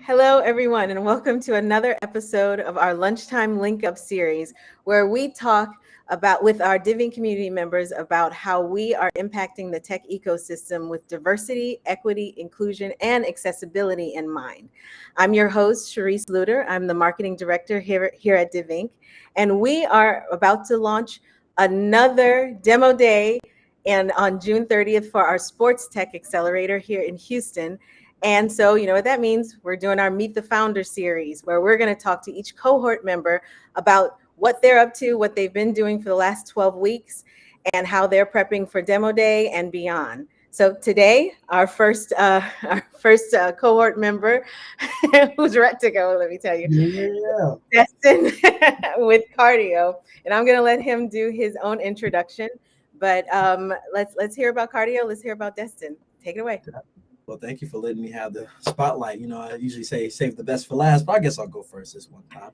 Hello, everyone, and welcome to another episode of our Lunchtime Linkup Series, where we talk about with our DivInc community members about how we are impacting the tech ecosystem with diversity, equity, inclusion, and accessibility in mind. I'm your host, Sharice Luter. I'm the marketing director here at DivInc, and we are about to launch another demo day and on June 30th for our Sports Tech Accelerator here in Houston. And so, you know what that means? We're doing our Meet the Founder series where we're going to talk to each cohort member about what they're up to, what they've been doing for the last 12 weeks, and how they're prepping for demo day and beyond. So today, our first cohort member, who's ready to go, let me tell you, Yeah. Destin with cardio, and I'm going to let him do his own introduction. But let's hear about cardio. Let's hear about Destin. Take it away. Well, thank you for letting me have the spotlight. I usually say save the best for last, but I guess I'll go first this one time.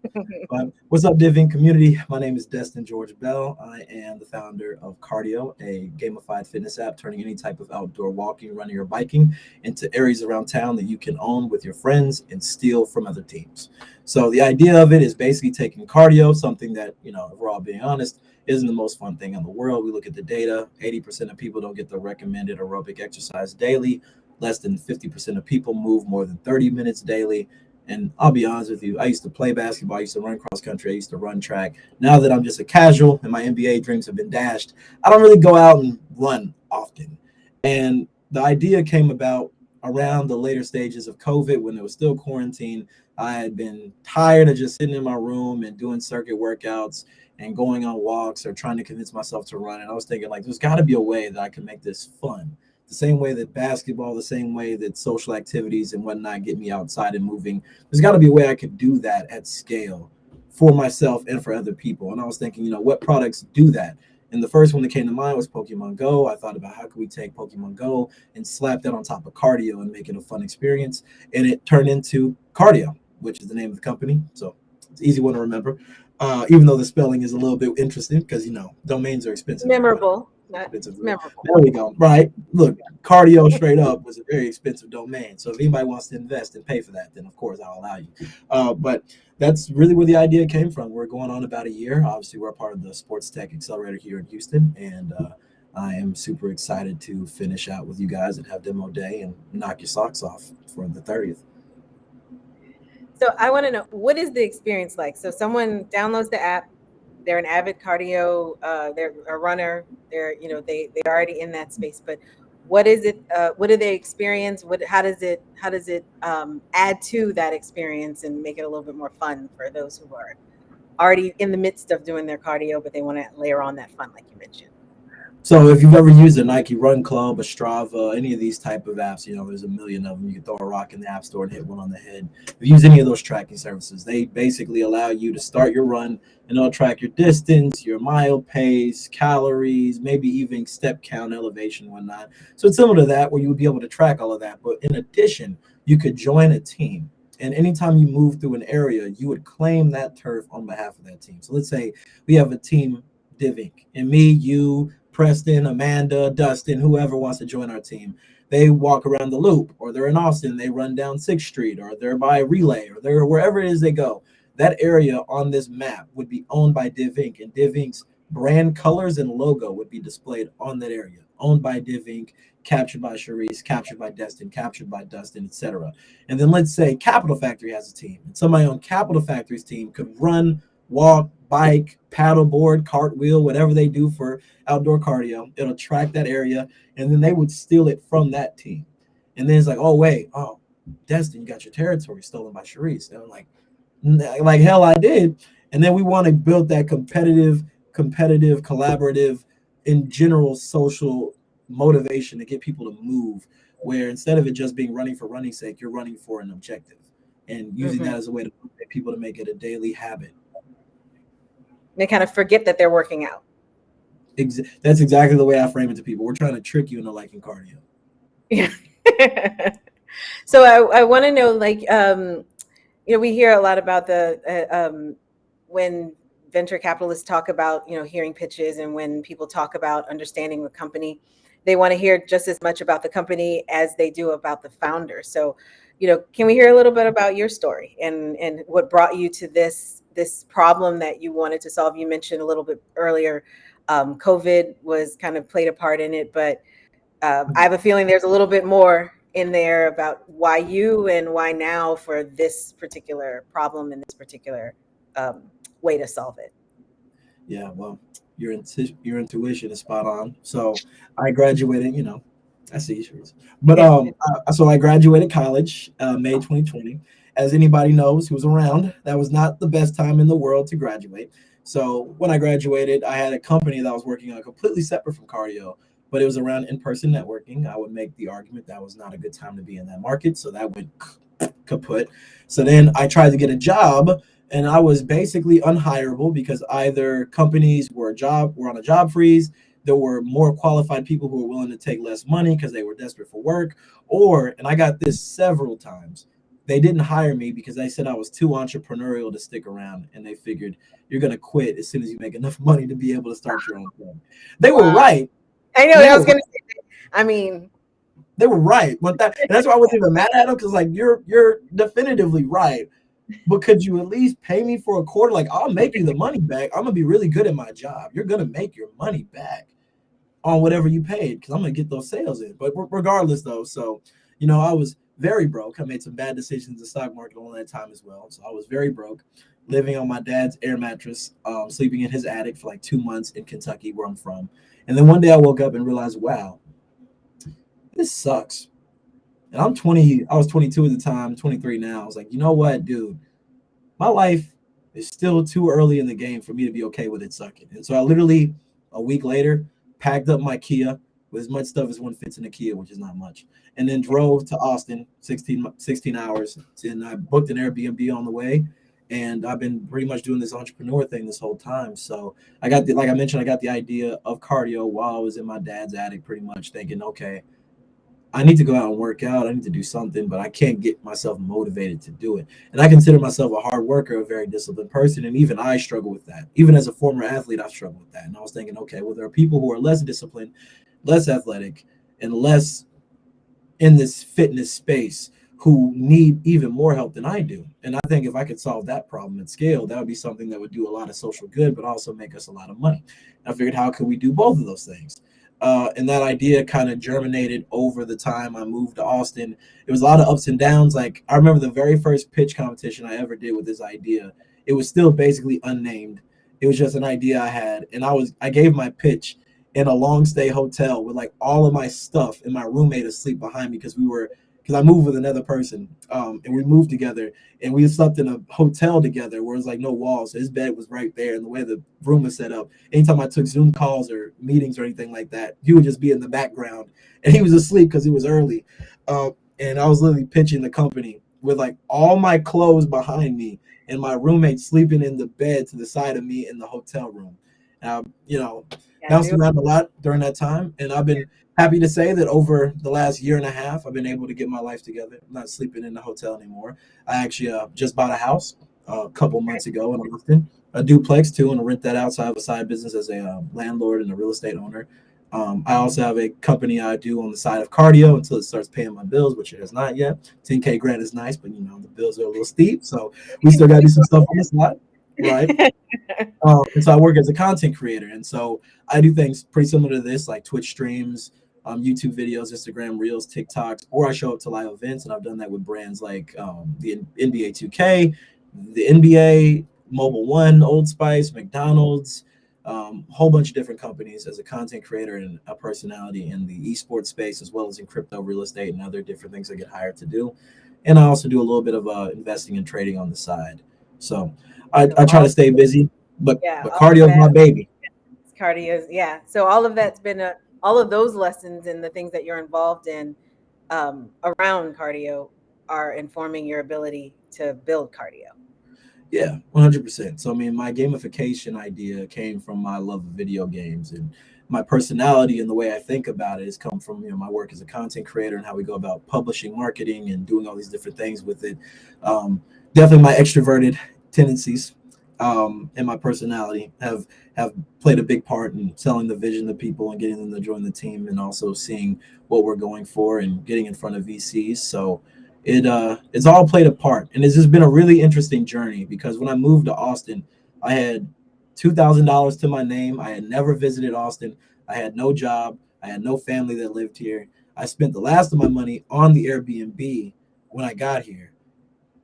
But what's up, DivInc community? My name is Destin George Bell. I am the founder of Cardio, a gamified fitness app turning any type of outdoor walking, running, or biking into areas around town that you can own with your friends and steal from other teams. So the idea of it is basically taking cardio, something that, if we're all being honest, isn't the most fun thing in the world. We look at the data, 80% of people don't get the recommended aerobic exercise daily. Less than 50% of people move more than 30 minutes daily. And I'll be honest with you, I used to play basketball, I used to run cross country, I used to run track. Now that I'm just a casual and my NBA dreams have been dashed, I don't really go out and run often. And the idea came about around the later stages of COVID when it was still quarantine. I had been tired of just sitting in my room and doing circuit workouts and going on walks or trying to convince myself to run. And I was thinking, like, there's got to be a way that I can make this fun. The same way that basketball, the same way that social activities and whatnot get me outside and moving. There's got to be a way I could do that at scale for myself and for other people. And I was thinking, what products do that? And the first one that came to mind was Pokemon Go. I thought about how could we take Pokemon Go and slap that on top of cardio and make it a fun experience. And it turned into Cardio, which is the name of the company. So it's an easy one to remember. Even though the spelling is a little bit interesting because, domains are expensive, everybody. Memorable. Expensive. It's memorable. There we go. Right. Look, cardio straight up was a very expensive domain. So if anybody wants to invest and pay for that, then of course I'll allow you. But that's really where the idea came from. We're going on about a year. Obviously, we're a part of the Sports Tech Accelerator here in Houston. And I am super excited to finish out with you guys and have demo day and knock your socks off for the 30th. So I want to know, what is the experience like? So someone downloads the app, they're an avid cardio, they're a runner, they're already in that space. But what is it? What do they experience? How does it add to that experience and make it a little bit more fun for those who are already in the midst of doing their cardio, but they want to layer on that fun, like you mentioned? So if you've ever used a Nike Run Club, a Strava, any of these type of apps, there's a million of them. You can throw a rock in the app store and hit one on the head. If you use any of those tracking services, they basically allow you to start your run and they'll track your distance, your mile pace, calories, maybe even step count, elevation, whatnot. So it's similar to that where you would be able to track all of that. But in addition, you could join a team. And anytime you move through an area, you would claim that turf on behalf of that team. So let's say we have a team, DivInc, and me, you, Preston, Amanda, Dustin, whoever wants to join our team. They walk around the loop, or they're in Austin, they run down 6th Street, or they're by Relay, or they're wherever it is they go. That area on this map would be owned by DivInc, and DivInc's brand colors and logo would be displayed on that area. Owned by DivInc, captured by Sharice, captured by Destin, captured by Dustin, etc. And then let's say Capital Factory has a team, and somebody on Capital Factory's team could run, walk, bike, paddleboard, cartwheel, whatever they do for outdoor cardio. It'll track that area, and then they would steal it from that team. And then it's like, Destin, you got your territory stolen by Sharice. And I'm like hell, I did. And then we want to build that competitive, collaborative, in general social motivation to get people to move. Where instead of it just being running for running's sake, you're running for an objective, and using that as a way to motivate people to make it a daily habit. They kind of forget that they're working out. That's exactly the way I frame it to people. We're trying to trick you into liking cardio. Yeah. So I want to know, we hear a lot about when venture capitalists talk about, hearing pitches, and when people talk about understanding the company, they want to hear just as much about the company as they do about the founder. So Can we hear a little bit about your story and what brought you to this problem that you wanted to solve? You mentioned a little bit earlier, COVID was kind of played a part in it, but I have a feeling there's a little bit more in there about why you and why now for this particular problem and this particular way to solve it. Yeah, well, your intuition is spot on. So I graduated, I see yours. But so I graduated college, May 2020. As anybody knows who's around, that was not the best time in the world to graduate. So when I graduated, I had a company that I was working on completely separate from cardio, but it was around in-person networking. I would make the argument that was not a good time to be in that market, so that went kaput. So then I tried to get a job, and I was basically unhireable because either companies were on a job freeze, there were more qualified people who were willing to take less money because they were desperate for work, or, and I got this several times, they didn't hire me because they said I was too entrepreneurial to stick around, and they figured you're going to quit as soon as you make enough money to be able to start your own thing. They were right. I know. I was going to say, I mean, they were right, but and that's why I wasn't even mad at them, because like you're definitively right. But could you at least pay me for a quarter? Like, I'll make you the money back. I'm gonna be really good at my job. You're gonna make your money back on whatever you paid, because I'm gonna get those sales in. But regardless, though, so I was very broke. I made some bad decisions in the stock market all that time as well. So I was very broke, living on my dad's air mattress, sleeping in his attic for like 2 months in Kentucky, where I'm from. And then one day I woke up and realized, wow, this sucks. And I'm 20. I was 22 at the time, 23 now. I was like, you know what, dude? My life is still too early in the game for me to be okay with it sucking. And so I literally, a week later, packed up my Kia with as much stuff as one fits in a Kia, which is not much, and then drove to Austin, 16 hours, and I booked an Airbnb on the way. And I've been pretty much doing this entrepreneur thing this whole time. So like I mentioned, I got the idea of cardio while I was in my dad's attic, pretty much thinking, okay, I need to go out and work out. I need to do something, but I can't get myself motivated to do it. And I consider myself a hard worker, a very disciplined person. And even I struggle with that. Even as a former athlete, I struggle with that. And I was thinking, okay, well, there are people who are less disciplined, less athletic, and less in this fitness space who need even more help than I do. And I think if I could solve that problem at scale, that would be something that would do a lot of social good, but also make us a lot of money. And I figured, how could we do both of those things? And that idea kind of germinated over the time I moved to Austin. It was a lot of ups and downs. Like, I remember the very first pitch competition I ever did with this idea. It was still basically unnamed. It was just an idea I had. And I gave my pitch in a long stay hotel with like all of my stuff and my roommate asleep behind me, because I moved with another person, and we moved together, and we slept in a hotel together where it was like no walls. So his bed was right there, and the way the room was set up, anytime I took Zoom calls or meetings or anything like that, he would just be in the background, and he was asleep because it was early. And I was literally pitching the company with like all my clothes behind me and my roommate sleeping in the bed to the side of me in the hotel room. Bounced around a lot during that time, and I've been happy to say that over the last year and a half, I've been able to get my life together. I'm not sleeping in the hotel anymore. I actually just bought a house a couple months ago in Austin, a duplex too, and I rent that out. So I have a side business as a landlord and a real estate owner. I also have a company I do on the side of cardio until it starts paying my bills, which it has not yet. 10K grant is nice, but the bills are a little steep, so we still got to do some stuff on the side, right? And so I work as a content creator, and so I do things pretty similar to this, like Twitch streams, YouTube videos, Instagram Reels, TikToks, or I show up to live events, and I've done that with brands like the NBA 2K, the NBA, Mobile One, Old Spice, McDonald's, whole bunch of different companies as a content creator and a personality in the esports space, as well as in crypto, real estate, and other different things I get hired to do. And I also do a little bit of investing and trading on the side. So I try to stay busy, but cardio is my baby. Cardio, yeah. So all of that's been all of those lessons and the things that you're involved in around cardio are informing your ability to build cardio. Yeah, 100%. So, I mean, my gamification idea came from my love of video games, and my personality and the way I think about it has come from, my work as a content creator and how we go about publishing, marketing, and doing all these different things with it. Definitely my extroverted tendencies and my personality have played a big part in selling the vision to people and getting them to join the team, and also seeing what we're going for and getting in front of VCs. So it's all played a part, and it's just been a really interesting journey because when I moved to Austin, I had $2,000 to my name. I had never visited Austin. I had no job. I had no family that lived here. I spent the last of my money on the Airbnb when I got here.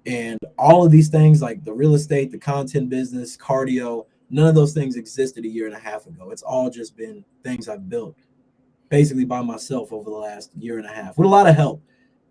And all of these things like the real estate, the content business, cardio, none of those things existed a year and a half ago. It's all just been things I've built basically by myself over the last year and a half with a lot of help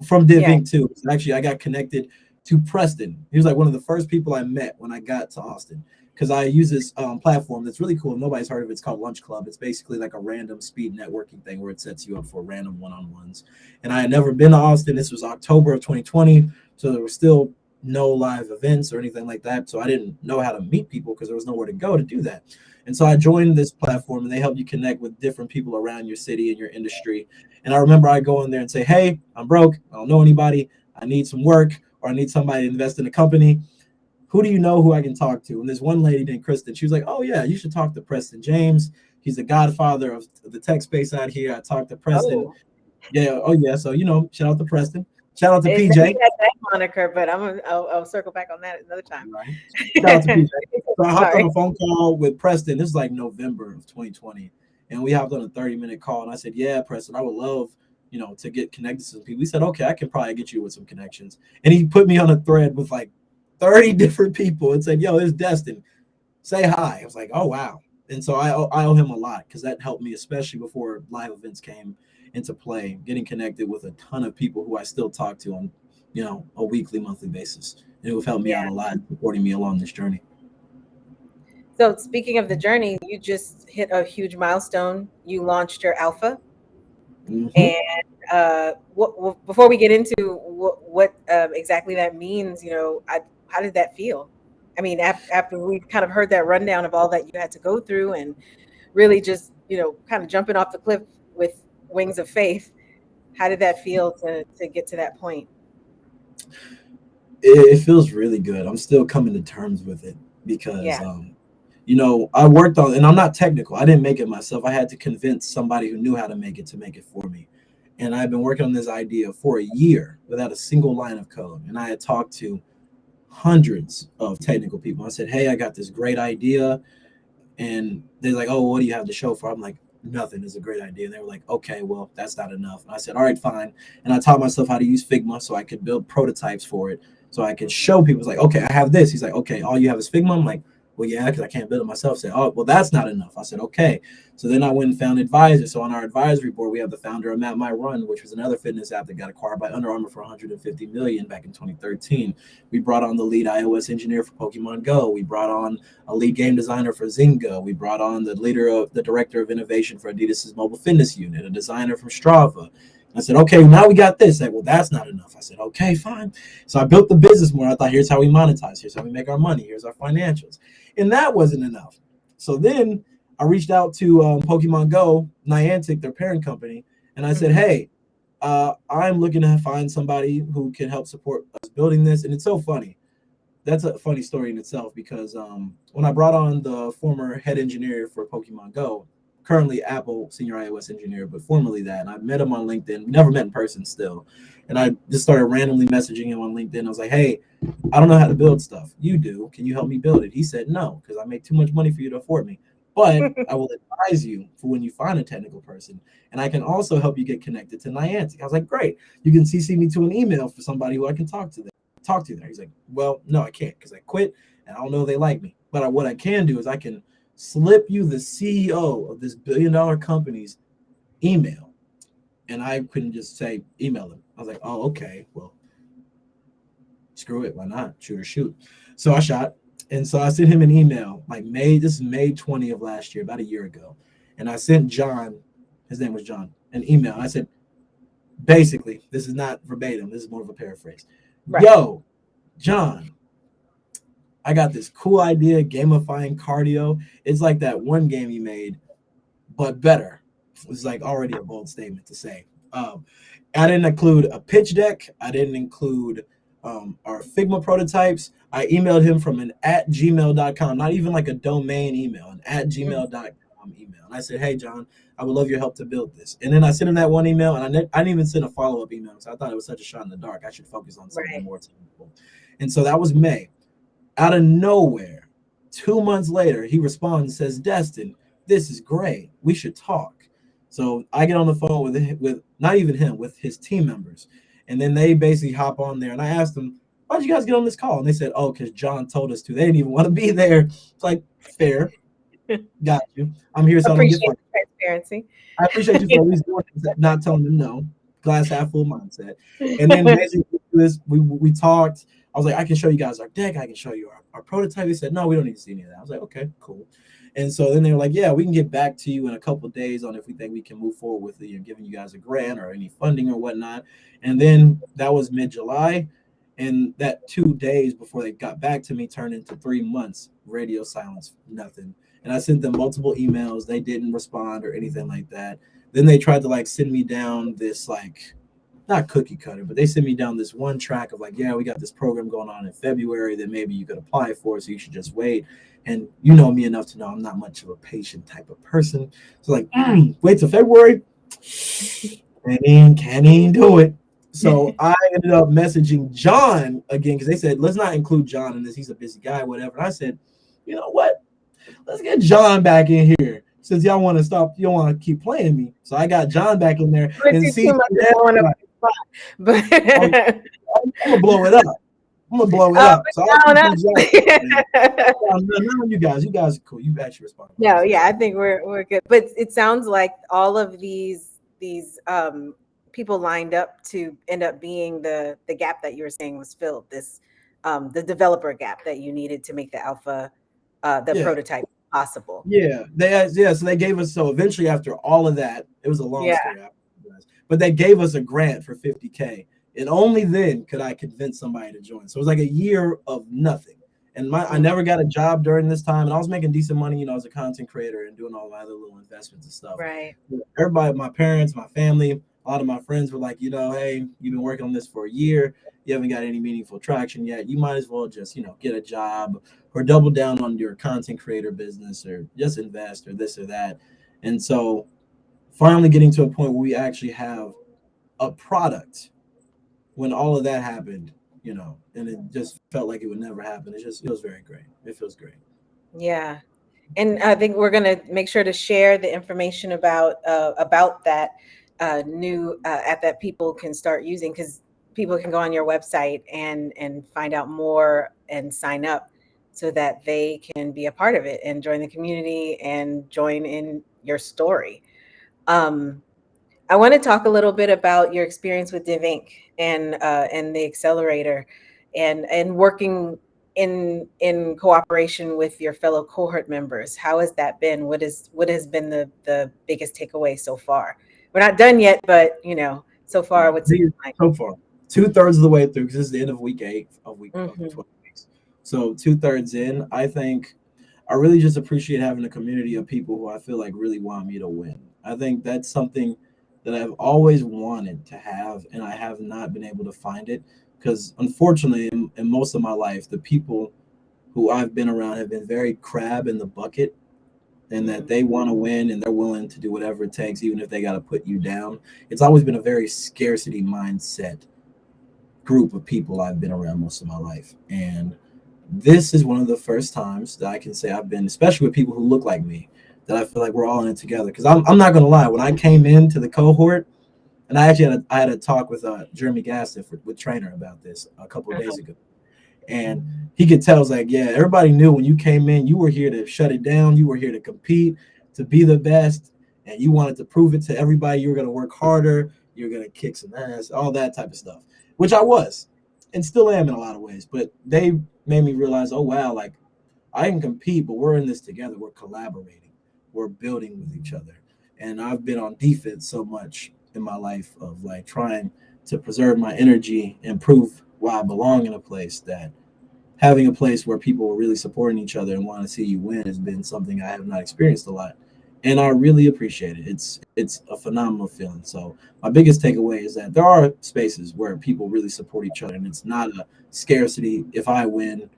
from DivInc too. Actually, I got connected to Preston. He was like one of the first people I met when I got to Austin because I use this platform that's really cool. Nobody's heard of it. It's called Lunch Club. It's basically like a random speed networking thing where it sets you up for random one-on-ones. And I had never been to Austin. This was October of 2020, so there were still no live events or anything like that. So I didn't know how to meet people because there was nowhere to go to do that. And so I joined this platform, and they help you connect with different people around your city and your industry. And I remember I go in there and say, hey, I'm broke. I don't know anybody. I need some work, or I need somebody to invest in a company. Who do you know who I can talk to? And there's one lady named Kristen. She was like, oh, yeah, you should talk to Preston James. He's the godfather of the tech space out here. I talked to Preston. Oh. Yeah. Oh, yeah. So, shout out to Preston. Shout out to PJ. Had that moniker, but I'll circle back on that another time. Right. Shout out to PJ. So I hopped on a phone call with Preston. This is like November of 2020. And we hopped on a 30-minute call. And I said, yeah, Preston, I would love, to get connected to some people. He said, okay, I can probably get you with some connections. And he put me on a thread with like 30 different people and said, yo, it's Destin. Say hi. I was like, oh, wow. And so I owe him a lot because that helped me, especially before live events came into play, getting connected with a ton of people who I still talk to on, a weekly, monthly basis. And it would help me out a lot, supporting me along this journey. So speaking of the journey, you just hit a huge milestone. You launched your alpha. Mm-hmm. And before we get into what exactly that means, how did that feel? I mean, after we kind of heard that rundown of all that you had to go through and really just, kind of jumping off the cliff with wings of faith, how did that feel to get to that point? It feels really good. I'm still coming to terms with it because, I worked on, and I'm not technical. I didn't make it myself. I had to convince somebody who knew how to make it for me. And I've been working on this idea for a year without a single line of code. And I had talked to hundreds of technical people. I said, hey, I got this great idea. And they're like, oh, what do you have to show for? I'm like, nothing is a great idea. And they were like, okay, well, that's not enough. And I said, all right, fine. And I taught myself how to use Figma so I could build prototypes for it. So I could show people, it's like, okay, I have this. He's like, okay, all you have is Figma? I'm like, well, yeah, because I can't build it myself. Say, oh, well, that's not enough. I said, okay. So then I went and found advisors. So on our advisory board, we have the founder of Map My Run, which was another fitness app that got acquired by Under Armour for $150 million back in 2013. We brought on the lead iOS engineer for Pokemon Go. We brought on a lead game designer for Zynga. We brought on the director of innovation for Adidas's mobile fitness unit, a designer from Strava. I said, okay, now we got this. Like, well, that's not enough. I said, okay, fine. So I built the business more. I thought, here's how we monetize. Here's how we make our money. Here's our financials. And that wasn't enough. So then I reached out to Pokemon Go, Niantic, their parent company, and I said, hey, I'm looking to find somebody who can help support us building this. And it's so funny. That's a funny story in itself because when I brought on the former head engineer for Pokemon Go, currently Apple senior iOS engineer, but formerly that, and I met him on LinkedIn. We never met in person still. And I just started randomly messaging him on LinkedIn. I was like, hey, I don't know how to build stuff. You do. Can you help me build it? He said, no, because I make too much money for you to afford me. But I will advise you for when you find a technical person. And I can also help you get connected to Niantic. I was like, great. You can CC me to an email for somebody who I can talk to there. He's like, well, no, I can't because I quit and I don't know if they like me. But what I can do is I can slip you the CEO of this billion-dollar company's email. And I couldn't just say, email him. I was like, oh, okay, well, screw it. Why not? Shoot or shoot. So I shot. And so I sent him an email like this is May 20 of last year, about a year ago. And I sent John, his name was John, an email. I said, basically, this is not verbatim. This is more of a paraphrase. Right. Yo, John, I got this cool idea, gamifying cardio. It's like that one game you made, but better. It's like already a bold statement to say. I didn't include a pitch deck. I didn't include our Figma prototypes. I emailed him from an @gmail.com, not even like a domain email, an @gmail.com. email. And I said, hey, John, I would love your help to build this. And then I sent him that one email, and I didn't even send a follow-up email because I thought it was such a shot in the dark. I should focus on something Right. more tangible. And so that was May. Out of nowhere, 2 months later, he responds and says, Destin, this is great. We should talk. So I get on the phone with not even him, with his team members. And then they basically hop on there. And I asked them, why'd you guys get on this call? And they said, oh, because John told us to. They didn't even want to be there. It's like, fair. Got you. I'm here so I don't get Appreciate fired. the transparency. I appreciate you for at least doing this, not telling them no. Glass half full mindset. And then basically we talked. I was like, I can show you guys our deck. I can show you our prototype. They said, no, we don't need to see any of that. I was like, okay, cool. And so then they were like, yeah, we can get back to you in a couple of days on if we think we can move forward with giving you guys a grant or any funding or whatnot. And then that was mid-July. And that 2 days before they got back to me turned into 3 months, radio silence, nothing. And I sent them multiple emails. They didn't respond or anything like that. Then they tried to like send me down this like, not cookie cutter, but they sent me down this one track of like, yeah, we got this program going on in February that maybe you could apply for, so you should just wait. And you know me enough to know I'm not much of a patient type of person. So like, wait till February? Can't even do it. So I ended up messaging John again because they said, let's not include John in this. He's a busy guy, whatever. And I said, you know what? Let's get John back in here since y'all want to stop. You don't want to keep playing me. So I got John back in there and see. I'm gonna blow it up. So now you guys are cool. You actually respond. No, yeah, I think we're good. But it sounds like all of these people lined up to end up being the gap that you were saying was filled. This the developer gap that you needed to make the alpha prototype possible. So they gave us, so eventually after all of that, it was a long story after, but they gave us a grant for $50K, and only then could I convince somebody to join. So it was like a year of nothing, and I never got a job during this time, and I was making decent money, as a content creator and doing all my other little investments and stuff. Right. Everybody, my parents, my family, a lot of my friends were like, hey, you've been working on this for a year, you haven't got any meaningful traction yet, you might as well just get a job or double down on your content creator business or just invest or this or that. And so finally getting to a point where we actually have a product, when all of that happened, and it just felt like it would never happen. It was very great. It feels great. Yeah. And I think we're going to make sure to share the information about that new app that people can start using, because people can go on your website and find out more and sign up so that they can be a part of it and join the community and join in your story. I want to talk a little bit about your experience with DivInc and the accelerator and working in cooperation with your fellow cohort members. How has that been? What has been the biggest takeaway so far? We're not done yet, but so far, what's it like? So far, 2/3 of the way through, because this is the end of week 8 of 12 weeks. So 2/3 in, I think I really just appreciate having a community of people who I feel like really want me to win. I think that's something that I've always wanted to have, and I have not been able to find it, because unfortunately in most of my life, the people who I've been around have been very crab in the bucket, and that they want to win and they're willing to do whatever it takes, even if they got to put you down. It's always been a very scarcity mindset group of people I've been around most of my life. And this is one of the first times that I can say I've been, especially with people who look like me, that I feel like we're all in it together. Because I'm not going to lie, when I came into the cohort, and I actually had a talk with Jeremy Gaston with Trainer about this a couple of days ago. And he could tell, like, yeah, everybody knew when you came in, you were here to shut it down. You were here to compete, to be the best. And you wanted to prove it to everybody. You were going to work harder. You're going to kick some ass, all that type of stuff, which I was and still am in a lot of ways. But they made me realize, oh, wow, like I can compete, but we're in this together. We're collaborating. We're building with each other. And I've been on defense so much in my life of like trying to preserve my energy and prove why I belong in a place, that having a place where people are really supporting each other and want to see you win has been something I have not experienced a lot. And I really appreciate it. It's a phenomenal feeling. So my biggest takeaway is that there are spaces where people really support each other, and it's not a scarcity. If I win,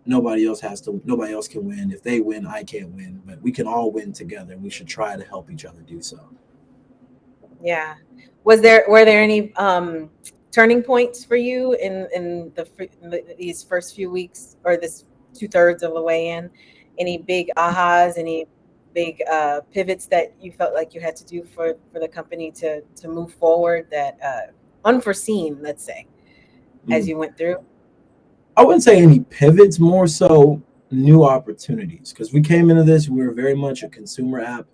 nobody else can win. If they win, I can't win, but we can all win together, and we should try to help each other do so. Yeah. Were there any turning points for you in these first few weeks, or this 2/3 of the way in? Any big ahas, any big pivots that you felt like you had to do for the company to move forward, that unforeseen, let's say, as you went through? I wouldn't say any pivots, more so new opportunities, because we came into this, we were very much a consumer app.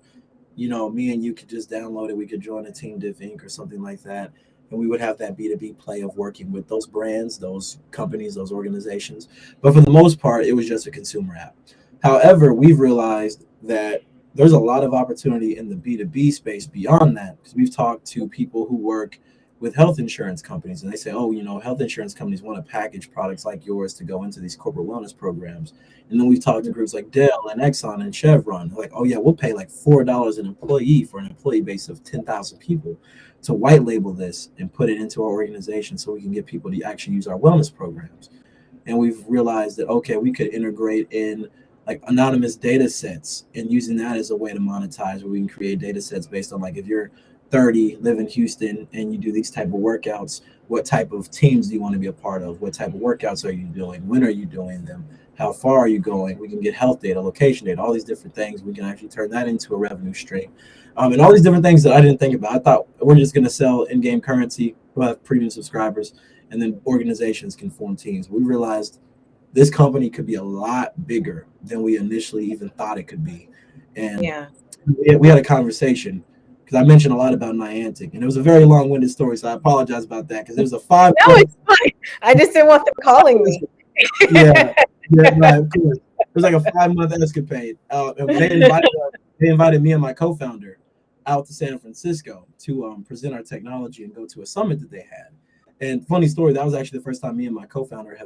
Me and you could just download it. We could join a team, DivInc or something like that. And we would have that B2B play of working with those brands, those companies, those organizations. But for the most part, it was just a consumer app. However, we've realized that there's a lot of opportunity in the B2B space beyond that, because we've talked to people who work with health insurance companies, and they say, oh, health insurance companies want to package products like yours to go into these corporate wellness programs. And then we've talked to groups like Dell and Exxon and Chevron. They're like, oh yeah, we'll pay like $4 an employee for an employee base of 10,000 people to white label this and put it into our organization so we can get people to actually use our wellness programs. And we've realized that, okay, we could integrate in like anonymous data sets and using that as a way to monetize, where we can create data sets based on, like, if you're 30, live in Houston, and you do these type of workouts, what type of teams do you want to be a part of? What type of workouts are you doing? When are you doing them? How far are you going? We can get health data, location data, all these different things. We can actually turn that into a revenue stream. And all these different things that I didn't think about. I thought we're just going to sell in-game currency, we'll have premium subscribers, and then organizations can form teams. We realized this company could be a lot bigger than we initially even thought it could be. And Yeah. we had a conversation, because I mentioned a lot about Niantic, and it was a very long-winded story, so I apologize about that, because it was a 5 No, it's fine. I just didn't want them calling me. yeah, right, of course. It was like a 5-month escapade. And they invited me and my co-founder out to San Francisco to present our technology and go to a summit that they had. And funny story, that was actually the first time me and my co-founder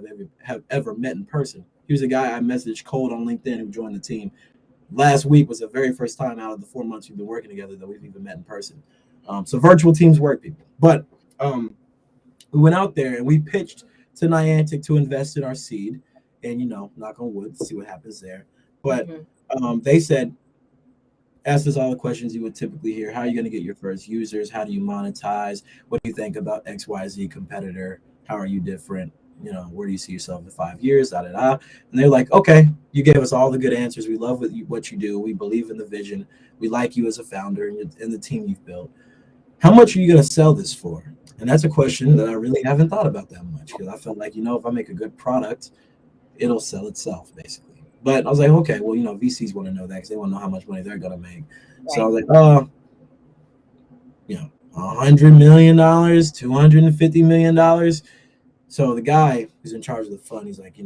have ever met in person. He was a guy I messaged cold on LinkedIn who joined the team. Last week was the very first time out of the 4 months we've been working together that we've even met in person. So virtual teams work, people. But we went out there and we pitched to Niantic to invest in our seed, and knock on wood, see what happens there. But they said, ask us all the questions you would typically hear. How are you going to get your first users? How do you monetize? What do you think about XYZ competitor? How are you different? Where do you see yourself in 5 years? And they're like, okay, you gave us all the good answers. We love what you do. We believe in the vision. We like you as a founder and the team you've built. How much are you going to sell this for? And that's a question that I really haven't thought about that much, because I felt like, if I make a good product, it'll sell itself, basically. But I was like, okay, well, VCs want to know that, because they want to know how much money they're going to make. Right. So I was like, $100 million, $250 million. So the guy who's in charge of the fund, he's like,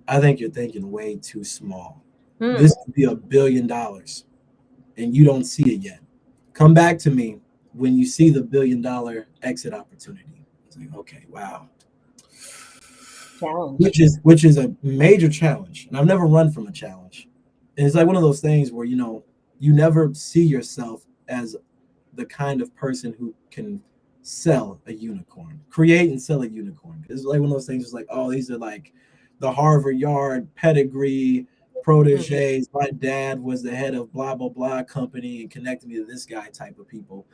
I think you're thinking way too small. This could be $1 billion, and you don't see it yet. Come back to me when you see the $1 billion exit opportunity. It's like, okay, wow. Challenge. Which is a major challenge. And I've never run from a challenge. And it's like one of those things where, you never see yourself as the kind of person who can sell a unicorn, create and sell a unicorn. It's like one of those things. It's like, oh, these are like the Harvard Yard pedigree proteges. My dad was the head of blah, blah, blah company and connected me to this guy type of people.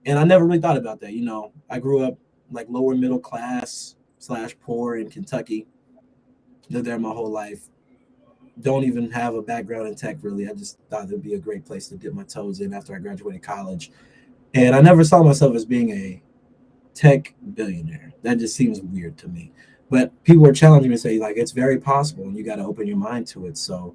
And I never really thought about that. I grew up like lower middle class / poor in Kentucky. Lived there my whole life. Don't even have a background in tech, really. I just thought it'd be a great place to dip my toes in after I graduated college. And I never saw myself as being a tech billionaire. That just seems weird to me. But people were challenging me and say, like, it's very possible, and you got to open your mind to it. So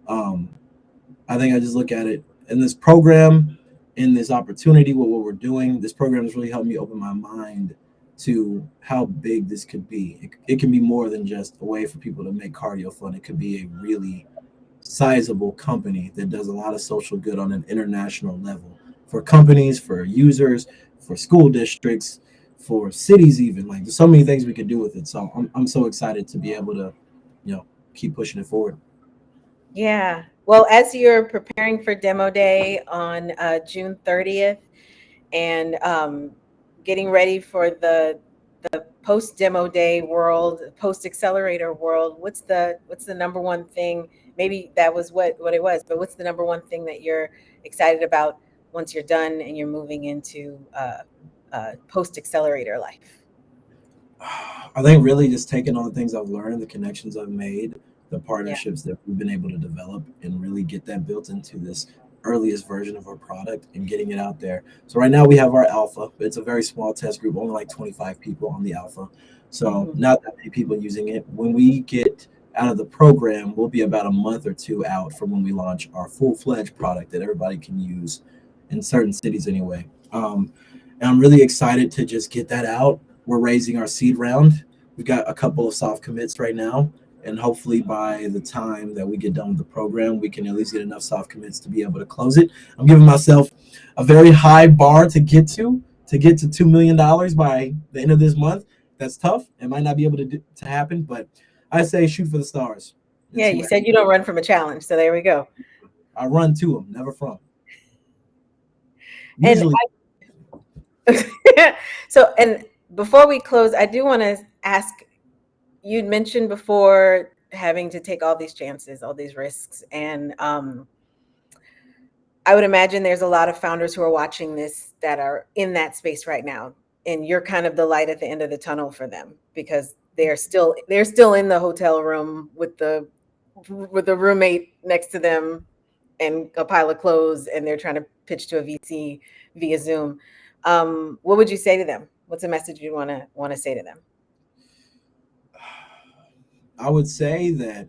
I think I just look at it in this program, in this opportunity, what we're doing. This program has really helped me open my mind to how big this could be. It can be more than just a way for people to make cardio fun. It could be a really sizable company that does a lot of social good on an international level for companies, for users, for school districts, for cities, even. Like, there's so many things we could do with it. So I'm so excited to be able to, keep pushing it forward. Yeah. Well, as you're preparing for demo day on June 30th and getting ready for the post demo day world, post accelerator world, what's the number one thing? Maybe that was what it was, but what's the number one thing that you're excited about once you're done and you're moving into post accelerator life? I think really just taking all the things I've learned, the connections I've made, the Yeah. partnerships that we've been able to develop, and really get that built into this earliest version of our product and getting it out there. So right now we have our alpha. It's a very small test group, only like 25 people on the alpha. So Mhm. not that many people using it. When we get out of the program, we'll be about a month or two out from when we launch our full-fledged product that everybody can use in certain cities anyway. And I'm really excited to just get that out. We're raising our seed round. We've got a couple of soft commits right now, and hopefully by the time that we get done with the program, we can at least get enough soft commits to be able to close it. I'm giving myself a very high bar to get to $2 million by the end of this month. That's tough. It might not be able to happen, but I say shoot for the stars and Yeah, see you what said you don't run from a challenge, so there we go. I run to them, never from. And Usually, so, and before we close, I do want to ask, you'd mentioned before having to take all these chances, all these risks, and I would imagine there's a lot of founders who are watching this that are in that space right now, and you're kind of the light at the end of the tunnel for them because they're still in the hotel room with the roommate next to them and a pile of clothes, and they're trying to pitch to a VC via Zoom. What would you say to them? What's a message you want to say to them? I would say that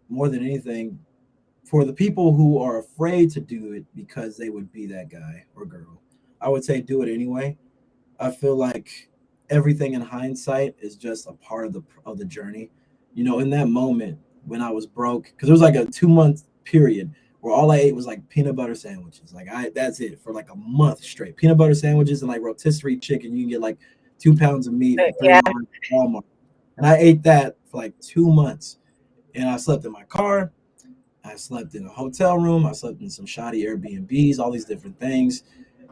more than anything, for the people who are afraid to do it because they would be that guy or girl, I would say do it anyway. I feel like everything in hindsight is just a part of the journey. In that moment when I was broke, because it was like a 2 month period where all I ate was like peanut butter sandwiches. Like that's it for like a month straight. Peanut butter sandwiches and like rotisserie chicken. You can get like 2 pounds of meat for Yeah. $3 at Walmart. And I ate that for like 2 months. And I slept in my car. I slept in a hotel room. I slept in some shoddy Airbnbs, all these different things.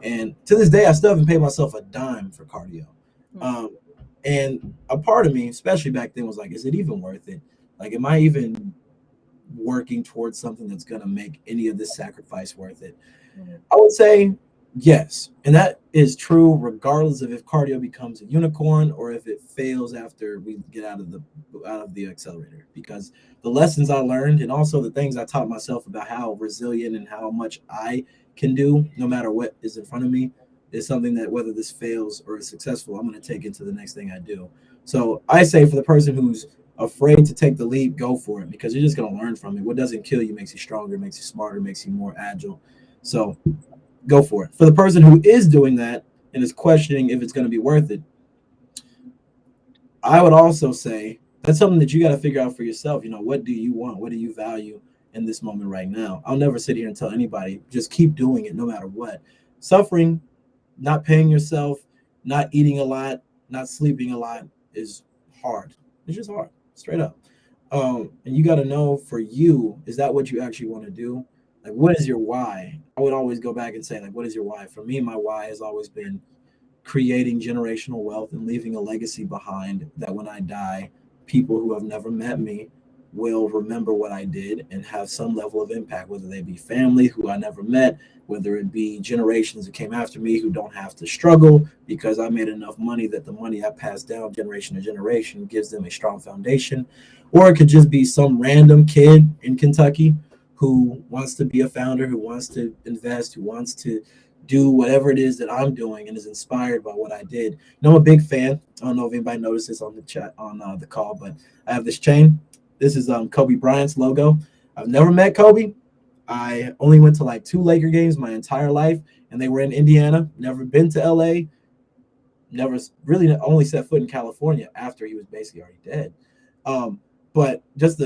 And to this day, I still haven't paid myself a dime for cardio. Um, and a part of me, especially back then, was like, is it even worth it? Like, am I even working towards something that's going to make any of this sacrifice worth it? I would say yes. And that is true regardless of if cardio becomes a unicorn or if it fails after we get out of the accelerator. Because the lessons I learned and also the things I taught myself about how resilient and how much I can do no matter what is in front of me is something that whether this fails or is successful, I'm going to take into the next thing I do. So I say for the person who's afraid to take the leap, go for it because you're just going to learn from it. What doesn't kill you makes you stronger, makes you smarter, makes you more agile. So go for it. For the person who is doing that and is questioning if it's going to be worth it, I would also say that's something that you got to figure out for yourself. What do you want? What do you value in this moment right now? I'll never sit here and tell anybody, just keep doing it no matter what. Suffering, not paying yourself, not eating a lot, not sleeping a lot is hard. It's just hard, straight up. And you got to know for you, is that what you actually want to do? Like, what is your why? I would always go back and say, like, what is your why? For me, my why has always been creating generational wealth and leaving a legacy behind that when I die, people who have never met me will remember what I did and have some level of impact, whether they be family who I never met, whether it be generations that came after me who don't have to struggle because I made enough money that the money I passed down generation to generation gives them a strong foundation. Or it could just be some random kid in Kentucky who wants to be a founder, who wants to invest, who wants to do whatever it is that I'm doing and is inspired by what I did. I'm a big fan. I don't know if anybody noticed this on the chat on the call, but I have this chain. This is Kobe Bryant's logo. I've never met Kobe. I only went to like 2 Laker games my entire life, and they were in Indiana. Never been to LA. Never really only set foot in California after he was basically already dead. But just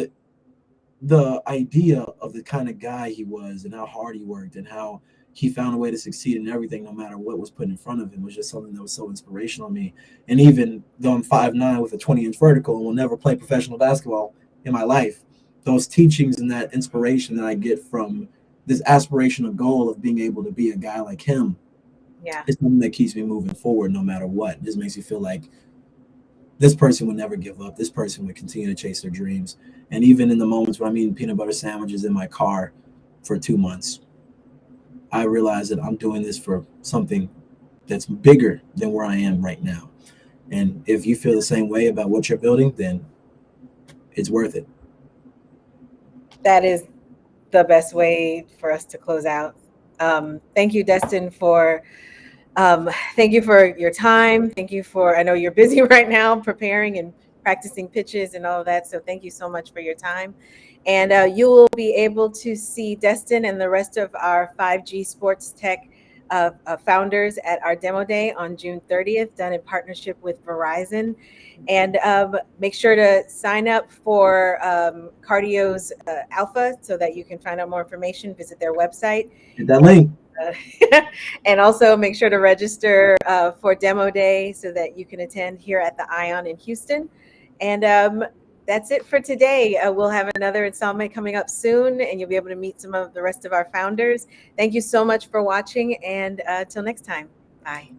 the idea of the kind of guy he was and how hard he worked and how he found a way to succeed in everything no matter what was put in front of him was just something that was so inspirational to me. And even though I'm 5'9" with a 20-inch vertical and will never play professional basketball in my life, those teachings and that inspiration that I get from this aspirational goal of being able to be a guy like him Yeah. is something that keeps me moving forward no matter what. It just makes me feel like this person would never give up. This person would continue to chase their dreams. And even in the moments where I'm eating peanut butter sandwiches in my car for 2 months, I realize that I'm doing this for something that's bigger than where I am right now. And if you feel the same way about what you're building, then it's worth it. That is the best way for us to close out. Thank you, Destin, thank you for your time. Thank you for, I know you're busy right now preparing and practicing pitches and all of that. So thank you so much for your time. And you will be able to see Destin and the rest of our 5G Sports Tech founders at our demo day on June 30th, done in partnership with Verizon. And make sure to sign up for Cardii's Alpha so that you can find out more information, visit their website. Hit that link. And also make sure to register for demo day so that you can attend here at the Ion in Houston. And that's it for today. We'll have another installment coming up soon, and you'll be able to meet some of the rest of our founders. Thank you so much for watching, and till next time. Bye.